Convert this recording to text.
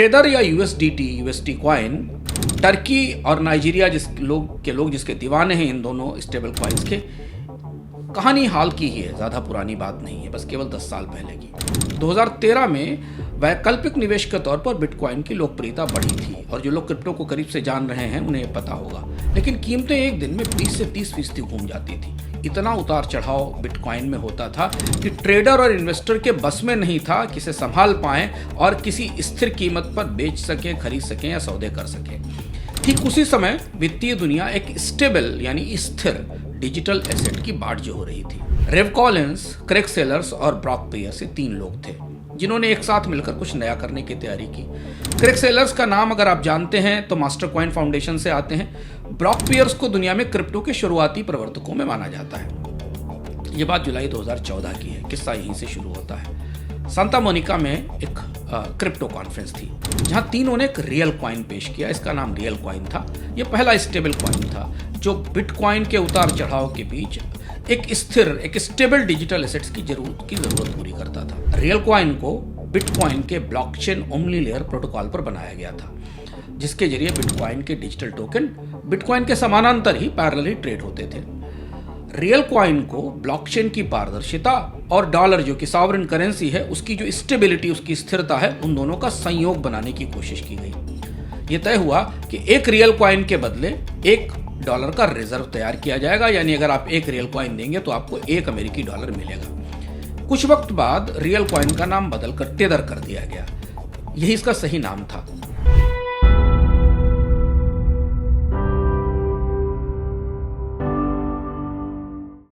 Tether या USD coin Turkey और Nigeria जिसके दीवाने हैं इन दोनों स्टेबल कॉइन्स के, कहानी हाल की ही है, ज़्यादा पुरानी बात नहीं है, बस केवल 10 साल पहले की। 2013 में वैकल्पिक निवेश के तौर पर बिटकॉइन की लोकप्रियता बढ़ी थी और जो लोग क्रिप्टो को करीब से जान रहे हैं उन्हें पता होगा। लेकिन कीमतें एक दिन में 20 से 30% घूम जाती थी। इतना उतार चढ़ाव बिटकॉइन में होता था कि ट्रेडर और इन्वेस्टर के बस में नहीं था कि इसे संभाल पाएं और किसी स्थिर कीमत पर बेच सकें, खरीद सकें या सौदे कर सकें। ठीक उसी समय वित्तीय दुनिया एक स्टेबल यानी स्थिर डिजिटल एसेट की बाट जो हो रही थी। रेव कॉलिंस, क्रेग सेलर्स और ब्रॉक पियर्स, ये 3 लोग थे जिन्होंने एक साथ मिलकर कुछ नया करने की तैयारी की। क्रेग सेलर्स का नाम अगर आप जानते हैं तो मास्टर कॉइन फाउंडेशन से आते हैं। ब्रॉक पियर्स को दुनिया में क्रिप्टो के शुरुआती प्रवर्तकों में माना जाता है। ये बात जुलाई 2014 की है। किस्सा यहीं से शुरू होता है। सांता मोनिका में एक क्रिप्टो कॉन्फ्रेंस थी जहां तीनों ने एक रियल कॉइन पेश किया। इसका नाम रियल कॉइन था। यह पहला स्टेबल कॉइन था जो बिटकॉइन के उतार चढ़ाव के बीच एक स्टेबल डिजिटल एसेट्स की जरूरत पूरी करता था। रियल कॉइन को बिटकॉइन के ब्लॉकचेन ओमनी लेयर प्रोटोकॉल पर बनाया गया था, जिसके जरिए बिटकॉइन के डिजिटल टोकन बिटकॉइन के समानांतर ही पैरेलली ट्रेड होते थे। रियल कॉइन को ब्लॉकचेन की पारदर्शिता और डॉलर जो कि सॉवरेन करेंसी है उसकी जो स्टेबिलिटी, उसकी स्थिरता है, उन दोनों का संयोग बनाने की कोशिश की गई। यह तय हुआ कि एक रियल कॉइन के बदले $1 का रिजर्व तैयार किया जाएगा, यानी अगर आप एक रियल कॉइन देंगे तो आपको $1 अमेरिकी मिलेगा। कुछ वक्त बाद रियल कॉइन का नाम बदलकर टेदर कर दिया गया। यही इसका सही नाम था।